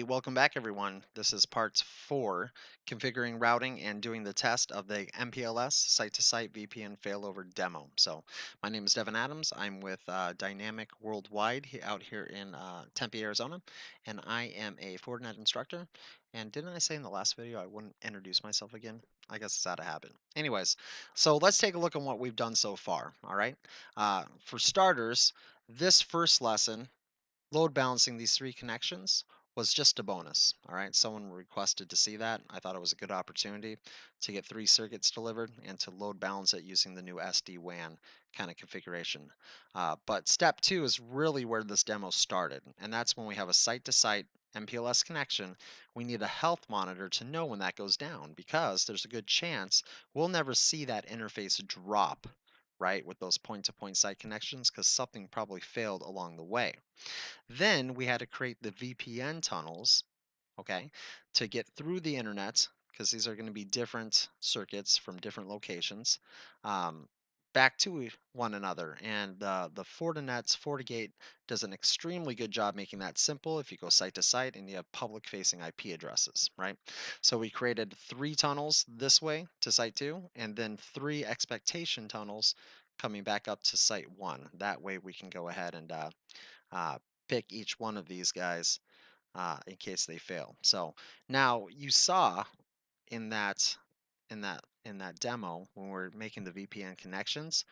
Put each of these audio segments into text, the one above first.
Hey, welcome back, everyone. This is part 4, configuring routing and doing the test of the MPLS site-to-site VPN failover demo. So, my name is Devin Adams. I'm with Dynamic Worldwide out here in Tempe, Arizona, and I am a Fortinet instructor. And didn't I say in the last video I wouldn't introduce myself again? I guess it's out of habit. Anyways, so let's take a look at what we've done so far. All right. For starters, this first lesson load balancing these 3 connections was just a bonus. All right, someone requested to see that. I thought it was a good opportunity to get 3 circuits delivered and to load balance it using the new SD-WAN kind of configuration. But step 2 is really where this demo started, and that's when we have a site-to-site MPLS connection. We need a health monitor to know when that goes down because there's a good chance we'll never see that interface drop, right, with those point-to-point site connections because something probably failed along the way. Then we had to create the VPN tunnels, okay, to get through the internet because these are going to be different circuits from different locations, um, back to one another. And the Fortinet's FortiGate does an extremely good job making that simple if you go site to site and you have public facing IP addresses, right? So we created 3 tunnels this way to site 2 and then 3 expectation tunnels coming back up to site 1. That way we can go ahead and uh, pick each one of these guys in case they fail. So now you saw in that demo when we're making the VPN connections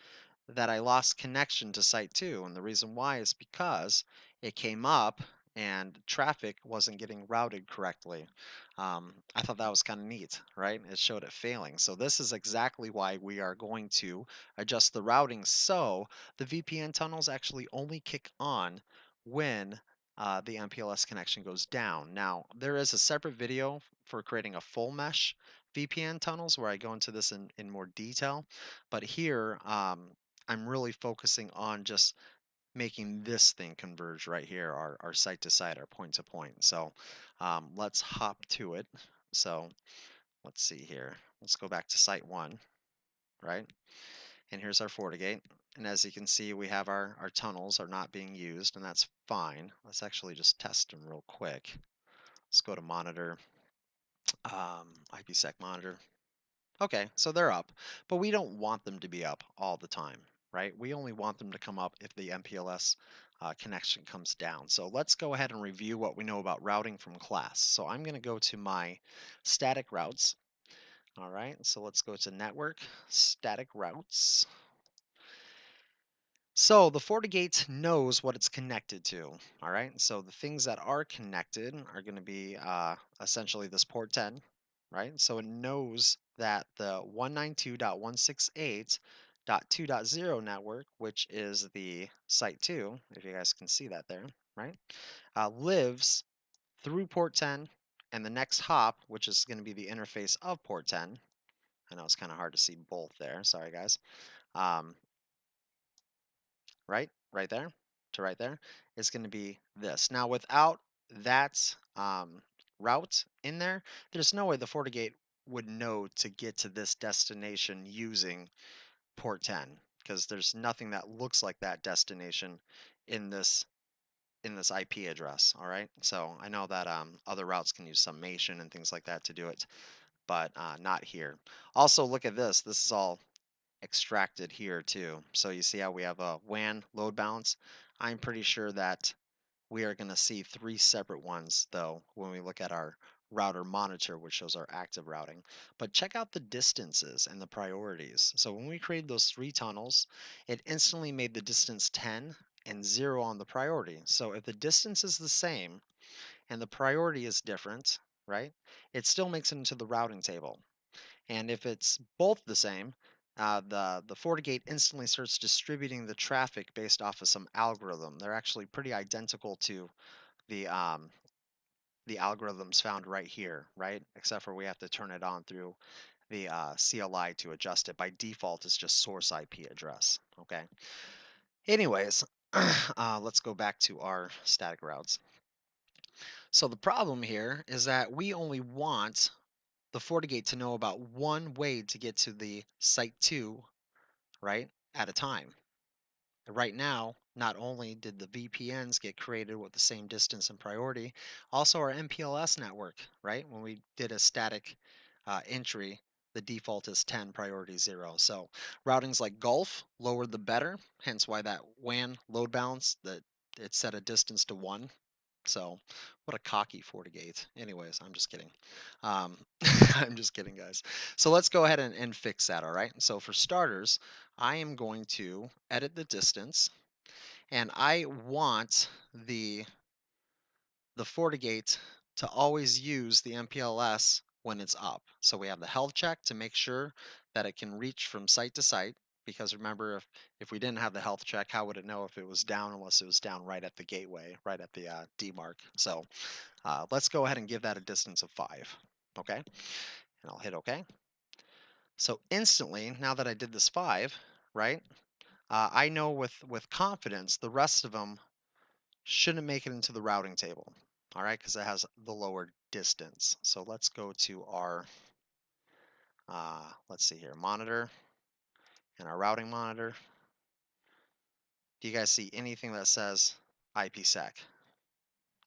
that I lost connection to site 2, and the reason why is because it came up and traffic wasn't getting routed correctly. I thought that was kind of neat, right? It showed it failing. So this is exactly why we are going to adjust the routing so the VPN tunnels actually only kick on when the MPLS connection goes down. Now, there is a separate video for creating a full mesh VPN tunnels where I go into this in more detail. But here, I'm really focusing on just making this thing converge right here, our site to site, our point to point. So let's hop to it. So let's see here. Let's go back to site 1, right? And here's our FortiGate. And as you can see, we have our tunnels are not being used, and that's fine. Let's actually just test them real quick. Let's go to monitor, IPsec monitor. Okay, so they're up, but we don't want them to be up all the time, right? We only want them to come up if the MPLS connection comes down. So let's go ahead and review what we know about routing from class. So I'm going to go to my static routes. All right, so let's go to network, static routes. So the FortiGate knows what it's connected to. All right. So the things that are connected are going to be essentially this port 10, right? So it knows that the 192.168.2.0 network, which is the site 2, if you guys can see that there, right, lives through port 10 and the next hop, which is going to be the interface of port 10. I know it's kind of hard to see both there. Sorry, guys. Um, right there to right there is going to be this. Now, without that route in there, there's no way the FortiGate would know to get to this destination using port 10 because there's nothing that looks like that destination in this IP address. All right, so I know that other routes can use summation and things like that to do it, but not here. Also, look at this. This is all extracted here too. So you see how we have a WAN load balance? I'm pretty sure that we are going to see 3 separate ones though when we look at our router monitor, which shows our active routing. But check out the distances and the priorities. So when we created those 3 tunnels, it instantly made the distance 10 and 0 on the priority. So if the distance is the same and the priority is different, right, it still makes it into the routing table. And if it's both the same, the FortiGate instantly starts distributing the traffic based off of some algorithm. They're actually pretty identical to the um, the algorithms found right here, right? Except for we have to turn it on through the CLI to adjust it. By default, it's just source IP address. Okay. Anyways, let's go back to our static routes. So the problem here is that we only want the FortiGate to know about one way to get to the site 2, right, at a time. Right now, not only did the VPNs get created with the same distance and priority, also our MPLS network, right? When we did a static entry, the default is 10, priority 0. So routings like Gulf, lower the better, hence why that WAN load balance, that it set a distance to 1. So what a cocky FortiGate. Anyways, I'm just kidding. I'm just kidding, guys. So let's go ahead and fix that, all right? So for starters, I am going to edit the distance, and I want the FortiGate to always use the MPLS when it's up. So we have the health check to make sure that it can reach from site to site. Because remember, if we didn't have the health check, how would it know if it was down unless it was down right at the gateway, right at the DMARC? So let's go ahead and give that a distance of 5. Okay, and I'll hit OK. So instantly, now that I did this 5, right, I know with confidence the rest of them shouldn't make it into the routing table, all right, because it has the lower distance. So let's go to our, let's see here, monitor and our routing monitor. Do you guys see anything that says IPsec?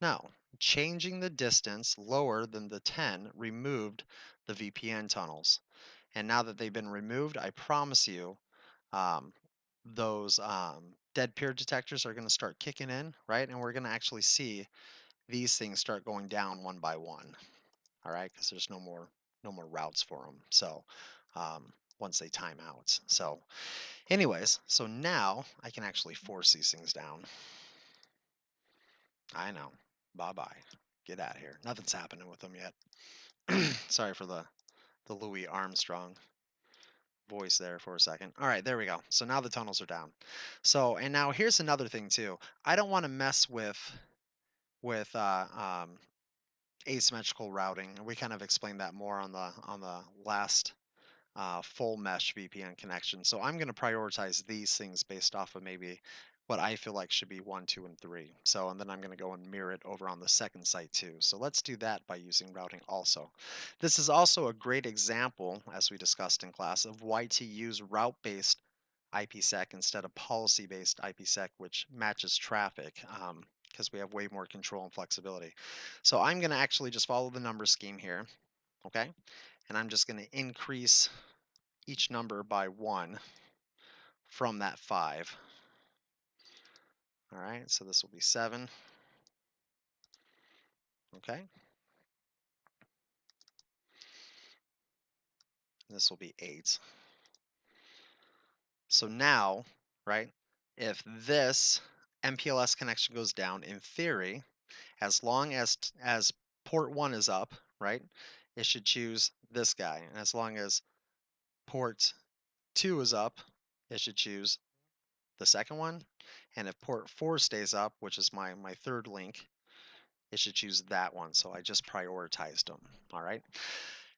No. Changing the distance lower than the 10 removed the VPN tunnels. And now that they've been removed, I promise you, um, those dead peer detectors are going to start kicking in, right? And we're going to actually see these things start going down one by one, all right? Because there's no more routes for them. So once they time out. So anyways, so now I can actually force these things down. I know. Bye-bye. Get out of here. Nothing's happening with them yet. Sorry for the Louis Armstrong voice there for a second. All right, there we go. So now the tunnels are down. So, and now here's another thing too. I don't want to mess with asymmetrical routing. We kind of explained that more on the last full mesh VPN connection. So I'm going to prioritize these things based off of maybe what I feel like should be 1, 2, and 3. So, and then I'm going to go and mirror it over on the second site too. So let's do that by using routing also. This is also a great example, as we discussed in class, of why to use route-based IPsec instead of policy-based IPsec, which matches traffic, because we have way more control and flexibility. So I'm going to actually just follow the number scheme here, okay? And I'm just going to increase each number by 1 from that 5. All right, so this will be 7. Okay. This will be 8. So now, right, if this MPLS connection goes down, in theory, as long as port 1 is up, right, it should choose this guy. And as long as port 2 is up, it should choose the second one. And if port 4 stays up, which is my third link, it should choose that one. So I just prioritized them. All right.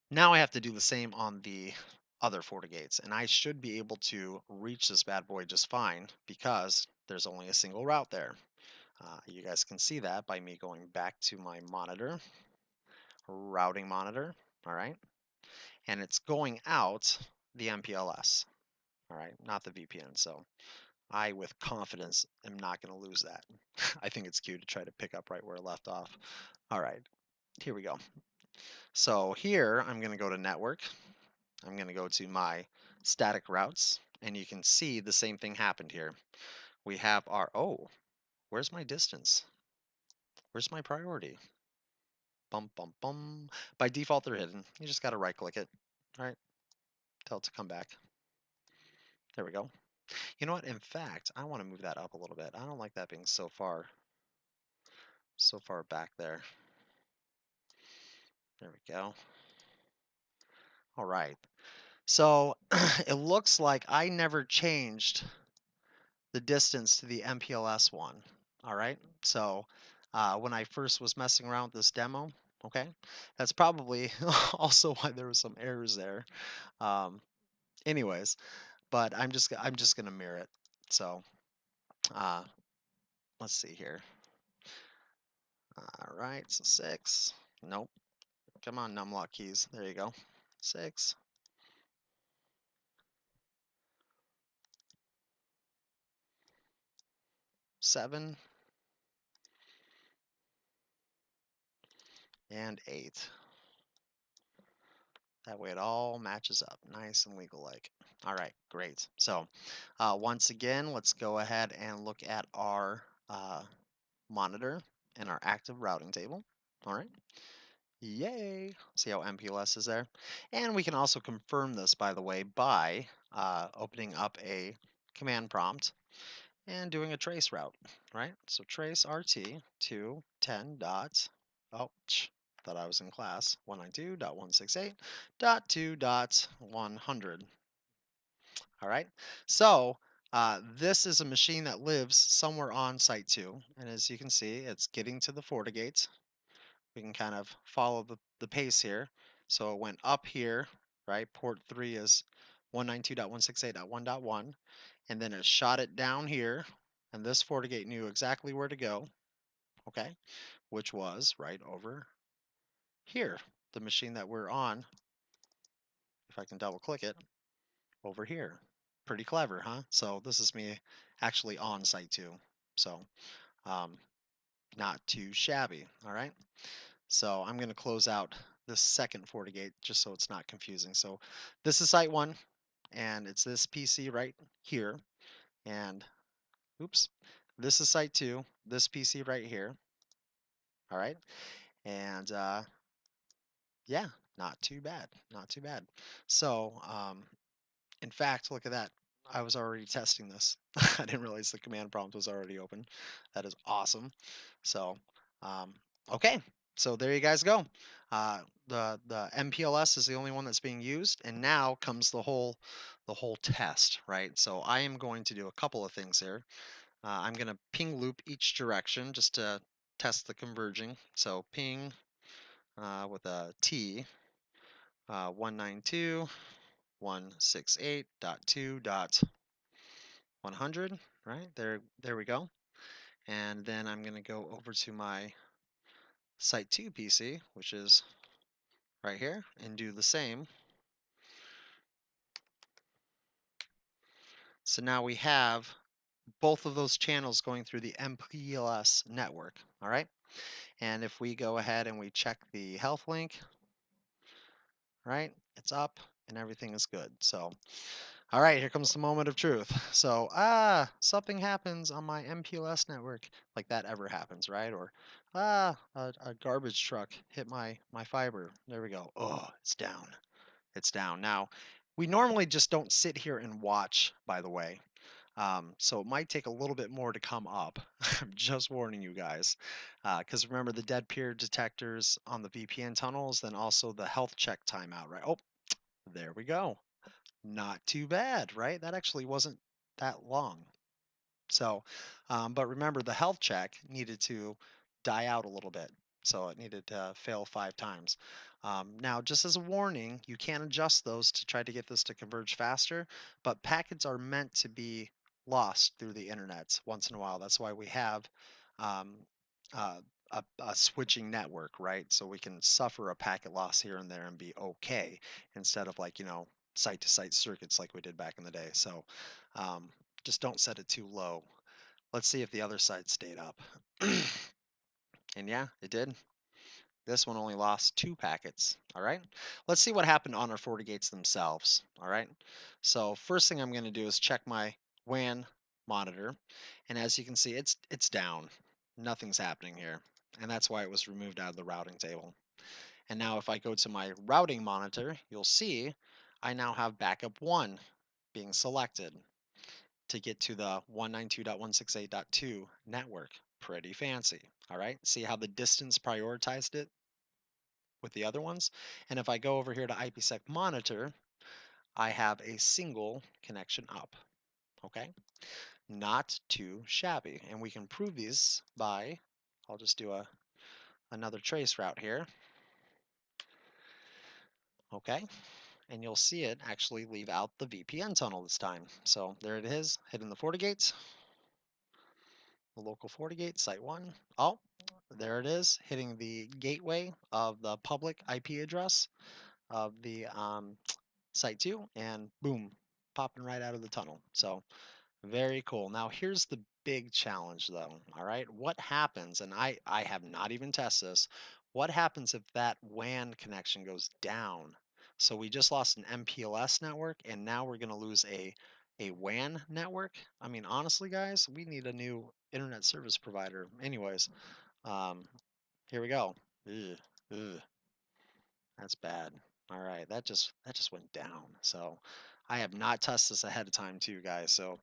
Now I have to do the same on the other FortiGates, and I should be able to reach this bad boy just fine because there's only a single route there. You guys can see that by me going back to my monitor, routing monitor, all right? And it's going out the MPLS, all right, not the VPN. So I, with confidence, am not going to lose that. I think it's cute to try to pick up right where it left off. All right, here we go. So here I'm going to go to network. I'm going to go to my static routes, and you can see the same thing happened here. We have our, oh, where's my distance? Where's my priority? Bum, bum, bum. By default, they're hidden. You just got to right click it, all right? Tell it to come back. There we go. You know what? In fact, I want to move that up a little bit. I don't like that being so far back there. There we go. All right. So it looks like I never changed the distance to the MPLS one. All right. So when I first was messing around with this demo, okay, that's probably also why there was some errors there. Um, anyways, but I'm just gonna mirror it. So uh, let's see here. All right. So 6. Nope. Come on, numlock keys. There you go. 6. 7, and 8. That way it all matches up, nice and legal-like. All right, great. So once again, let's go ahead and look at our monitor and our active routing table. All right. Yay! See how MPLS is there? And we can also confirm this, by the way, by opening up a command prompt and doing a trace route, right? So trace RT to 10 dot, oh, thought I was in class, 192.168.2.100. All right. So this is a machine that lives somewhere on site 2. And as you can see, it's getting to the FortiGates. We can kind of follow the pace here. So it went up here, right? Port 3 is 192.168.1.1. And then it shot it down here. And this FortiGate knew exactly where to go, okay? Which was right over here. The machine that we're on, if I can double click it, over here. Pretty clever, huh? So this is me actually on site 2. So um, not too shabby, all right? So I'm going to close out this second FortiGate just so it's not confusing. So this is site 1, and it's this PC right here. And oops, this is site 2, this PC right here. All right. And yeah, not too bad. Not too bad. So in fact, look at that. I was already testing this. I didn't realize the command prompt was already open. That is awesome. So, um, okay. So there you guys go. The MPLS is the only one that's being used, and now comes the whole test, right? So I am going to do a couple of things here. I'm going to ping loop each direction just to test the converging. So ping with a T 192.168.2.100, right? There we go. And then I'm going to go over to my Site 2 PC, which is right here, and do the same. So now we have both of those channels going through the MPLS network, all right? And if we go ahead and we check the health link, right, it's up and everything is good. So all right, here comes the moment of truth. So, something happens on my MPLS network, like that ever happens, right? Or, a garbage truck hit my fiber. There we go. Oh, it's down. It's down. Now, we normally just don't sit here and watch, by the way. So it might take a little bit more to come up. I'm just warning you guys. Because remember the dead peer detectors on the VPN tunnels, then also the health check timeout, right? Oh, there we go. Not too bad, right? That actually wasn't that long. So, but remember the health check needed to die out a little bit. So it needed to fail 5 times. Now, just as a warning, you can adjust those to try to get this to converge faster, but packets are meant to be lost through the internet once in a while. That's why we have um, uh, a switching network, right? So we can suffer a packet loss here and there and be okay instead of like, site to site circuits like we did back in the day. So um, just don't set it too low. Let's see if the other side stayed up. And yeah, it did. This one only lost 2 packets. All right. Let's see what happened on our FortiGates themselves. All right. So first thing I'm going to do is check my WAN monitor. And as you can see, it's down. Nothing's happening here. And that's why it was removed out of the routing table. And now if I go to my routing monitor, you'll see I now have backup 1 being selected to get to the 192.168.2 network. Pretty fancy. All right. See how the distance prioritized it with the other ones? And if I go over here to IPsec monitor, I have a single connection up. Okay. Not too shabby. And we can prove these by, I'll just do another trace route here. Okay. And you'll see it actually leave out the VPN tunnel this time. So there it is, hitting the FortiGates. The local FortiGate, site 1. Oh, there it is, hitting the gateway of the public IP address of the site 2, and boom, popping right out of the tunnel. So very cool. Now here's the big challenge though. All right. What happens, and I have not even tested this, what happens if that WAN connection goes down? So we just lost an MPLS network and now we're going to lose a WAN network. I mean, honestly, guys, we need a new internet service provider. Anyways, um, here we go. Ugh, ugh, that's bad. All right, that just went down. So I have not tested this ahead of time too, guys. So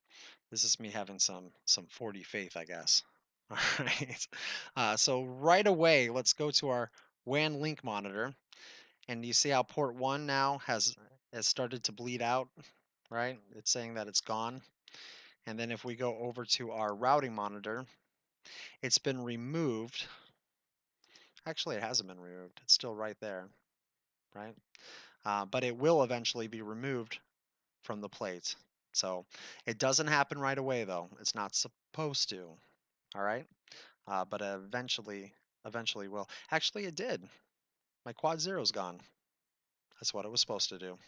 this is me having some 40 faith, I guess. All right. So right away, let's go to our WAN link monitor, and you see how port one now has started to bleed out, right? It's saying that it's gone. And then if we go over to our routing monitor, it's been removed. Actually, it hasn't been removed. It's still right there, right? But it will eventually be removed from the plate. So it doesn't happen right away, though. It's not supposed to. All right. But eventually will. Actually, it did. My quad zero's gone. That's what it was supposed to do.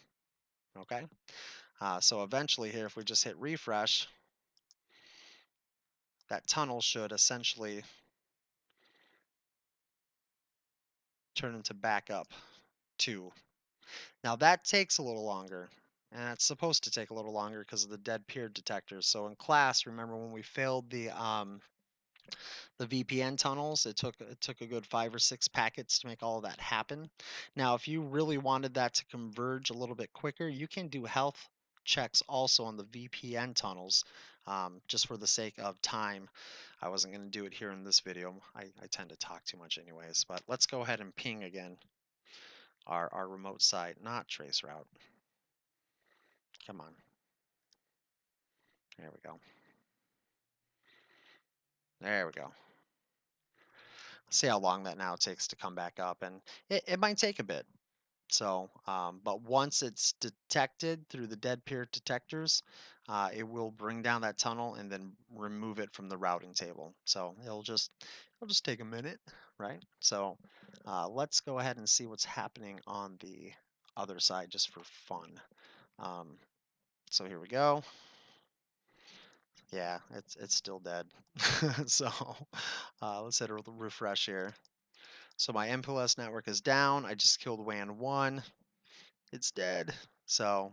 Okay. So eventually here, if we just hit refresh, that tunnel should essentially turn into backup 2. Now that takes a little longer. And it's supposed to take a little longer because of the dead period detectors. So in class, remember when we failed the VPN tunnels, it took a good 5 or 6 packets to make all of that happen. Now, if you really wanted that to converge a little bit quicker, you can do health checks also on the VPN tunnels, just for the sake of time. I wasn't going to do it here in this video. I tend to talk too much anyways, but let's go ahead and ping again our remote site, not trace route. Come on. There we go. There we go. See how long that now takes to come back up, and it might take a bit. So, but once it's detected through the dead period detectors, it will bring down that tunnel and then remove it from the routing table. So it'll just take a minute, right? So, let's go ahead and see what's happening on the other side just for fun. Um, so here we go. Yeah, it's still dead. So, let's hit a refresh here. So my MPLS network is down. I just killed WAN 1. It's dead. So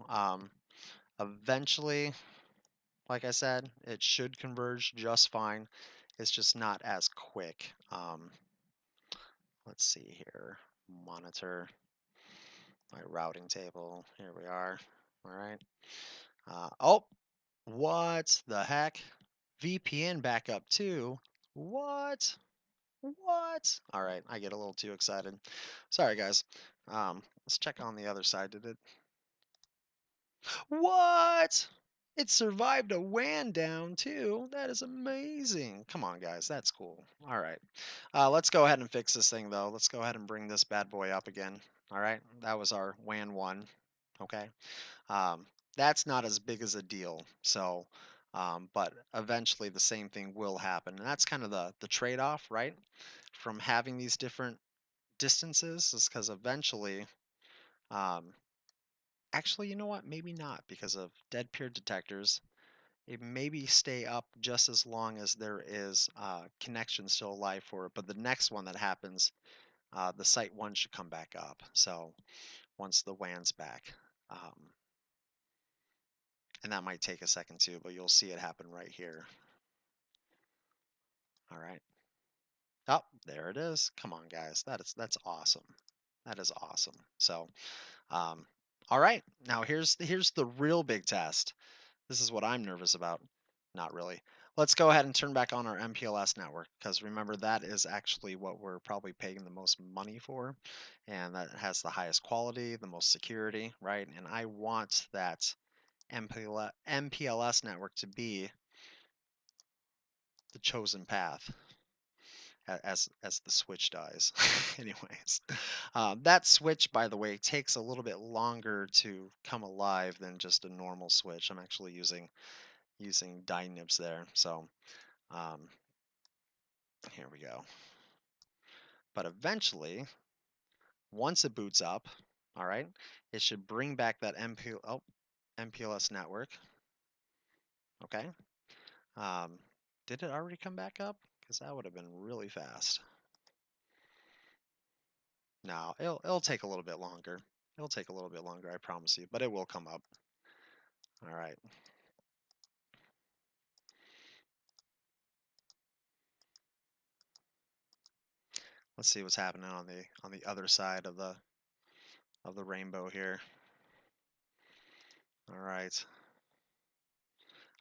eventually, like I said, it should converge just fine. It's just not as quick. Let's see here. Monitor my routing table. Here we are. All right. Oh, what the heck? VPN backup too? What? What? All right, I get a little too excited. Sorry, guys. Let's check on the other side. Did it? What? It survived a WAN down too. That is amazing. Come on, guys. That's cool. All right. Let's go ahead and fix this thing, though. Let's go ahead and bring this bad boy up again. All right. That was our WAN 1. Okay. Um, that's not as big as a deal. So, but eventually the same thing will happen. And that's kind of the trade-off, right? From having these different distances is because eventually, um, actually, you know what? Maybe not because of dead period detectors. It maybe stay up just as long as there is connection still alive for it. But the next one that happens, the site 1 should come back up. So once the WAN's back. Um, and that might take a second too, but you'll see it happen right here. All right. Oh, there it is. Come on, guys. That's awesome. That is awesome. So, um, all right. Now here's the real big test. This is what I'm nervous about. Not really. Let's go ahead and turn back on our MPLS network because remember that is actually what we're probably paying the most money for, and that has the highest quality, the most security, right? And I want that MPLS network to be the chosen path as the switch dies. Anyways, that switch, by the way, takes a little bit longer to come alive than just a normal switch. I'm actually using dynibs there. So um, here we go. But eventually, once it boots up, all right, it should bring back that MPLS network. Okay. Um, Did it already come back up? Because that would have been really fast. No, it'll take a little bit longer. It'll take a little bit longer, I promise you, but it will come up. All right. Let's see what's happening on the other side of the rainbow here. All right.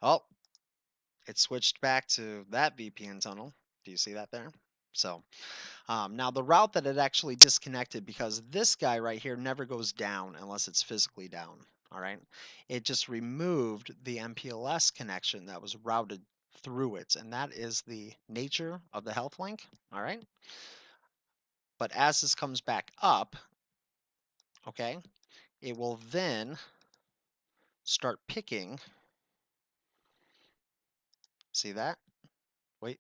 Oh, it switched back to that VPN tunnel. Do you see that there? So now the route that it actually disconnected, because this guy right here never goes down unless it's physically down. All right. It just removed the MPLS connection that was routed through it. And that is the nature of the health link. All right. But as this comes back up, okay, it will then start picking. See that? Wait,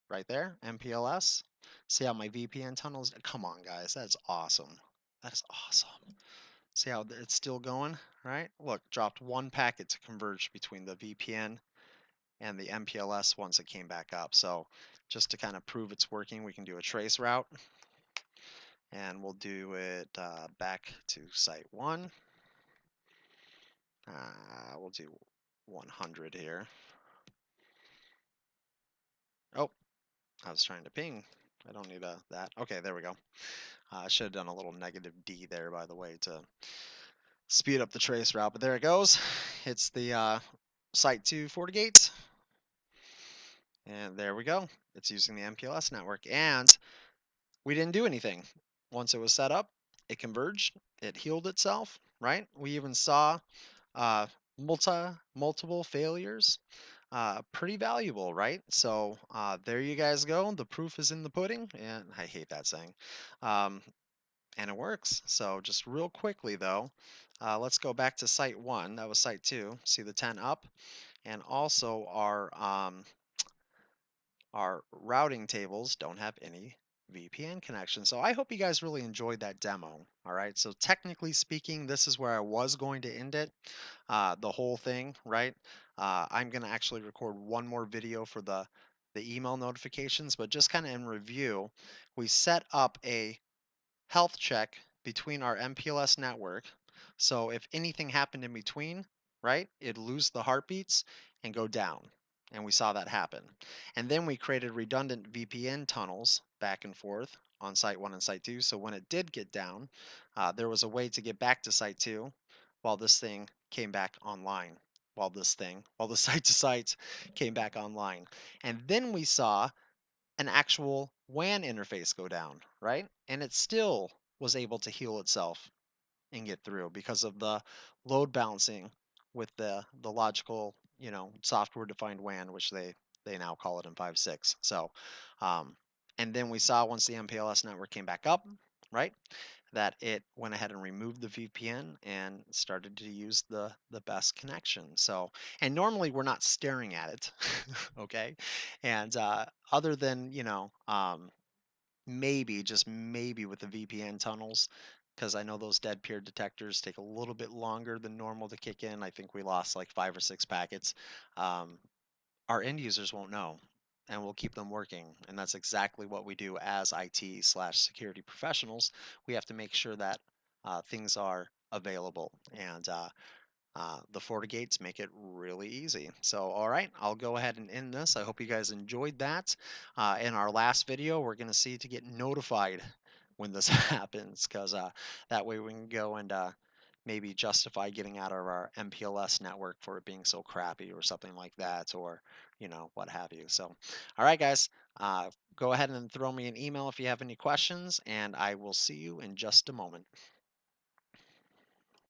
right there, MPLS. See how my VPN tunnels? Come on, guys, that's awesome. That is awesome. See how it's still going, right? Look, dropped one packet to converge between the VPN and the MPLS once it came back up. So just to kind of prove it's working, we can do a trace route. And we'll do it back to site 1. We'll do 100 here. Oh, I was trying to ping. I don't need that. Okay, there we go. I should have done a little negative D there, by the way, to speed up the trace route, but there it goes. It's the Site 2 FortiGate, and there we go. It's using the MPLS network, and we didn't do anything. Once it was set up, it converged, it healed itself, right? We even saw uh, multiple failures. Pretty valuable, right? So there you guys go. The proof is in the pudding, and I hate that saying. Um, and it works. So just real quickly though, let's go back to site 1. That was site 2. See the 10 up, and also our routing tables don't have any VPN connection. So I hope you guys really enjoyed that demo. All right. So technically speaking, this is where I was going to end it, the whole thing, right? I'm going to actually record one more video for the email notifications, but just kind of in review, we set up a health check between our MPLS network. So if anything happened in between, right, it'd lose the heartbeats and go down. And we saw that happen. And then we created redundant VPN tunnels back and forth on site 1 and site 2. So when it did get down, there was a way to get back to site 2 while this thing came back online. While the site to site came back online. And then we saw an actual WAN interface go down, right? And it still was able to heal itself and get through because of the load balancing with the logical, software defined WAN, which they now call it in 5.6. So, um, and then we saw once the MPLS network came back up, right, that it went ahead and removed the VPN and started to use the best connection. So, and normally we're not staring at it, okay, and other than maybe, just maybe with the VPN tunnels, because I know those dead peer detectors take a little bit longer than normal to kick in. I think we lost like 5 or 6 packets. Um, our end users won't know, and we'll keep them working. And that's exactly what we do as IT/security professionals. We have to make sure that things are available, and the FortiGates make it really easy. So, all right, I'll go ahead and end this. I hope you guys enjoyed that. In our last video, we're going to see to get notified when this happens, because that way we can go and maybe justify getting out of our MPLS network for it being so crappy or something like that, or, what have you. So, all right, guys, go ahead and throw me an email if you have any questions, and I will see you in just a moment.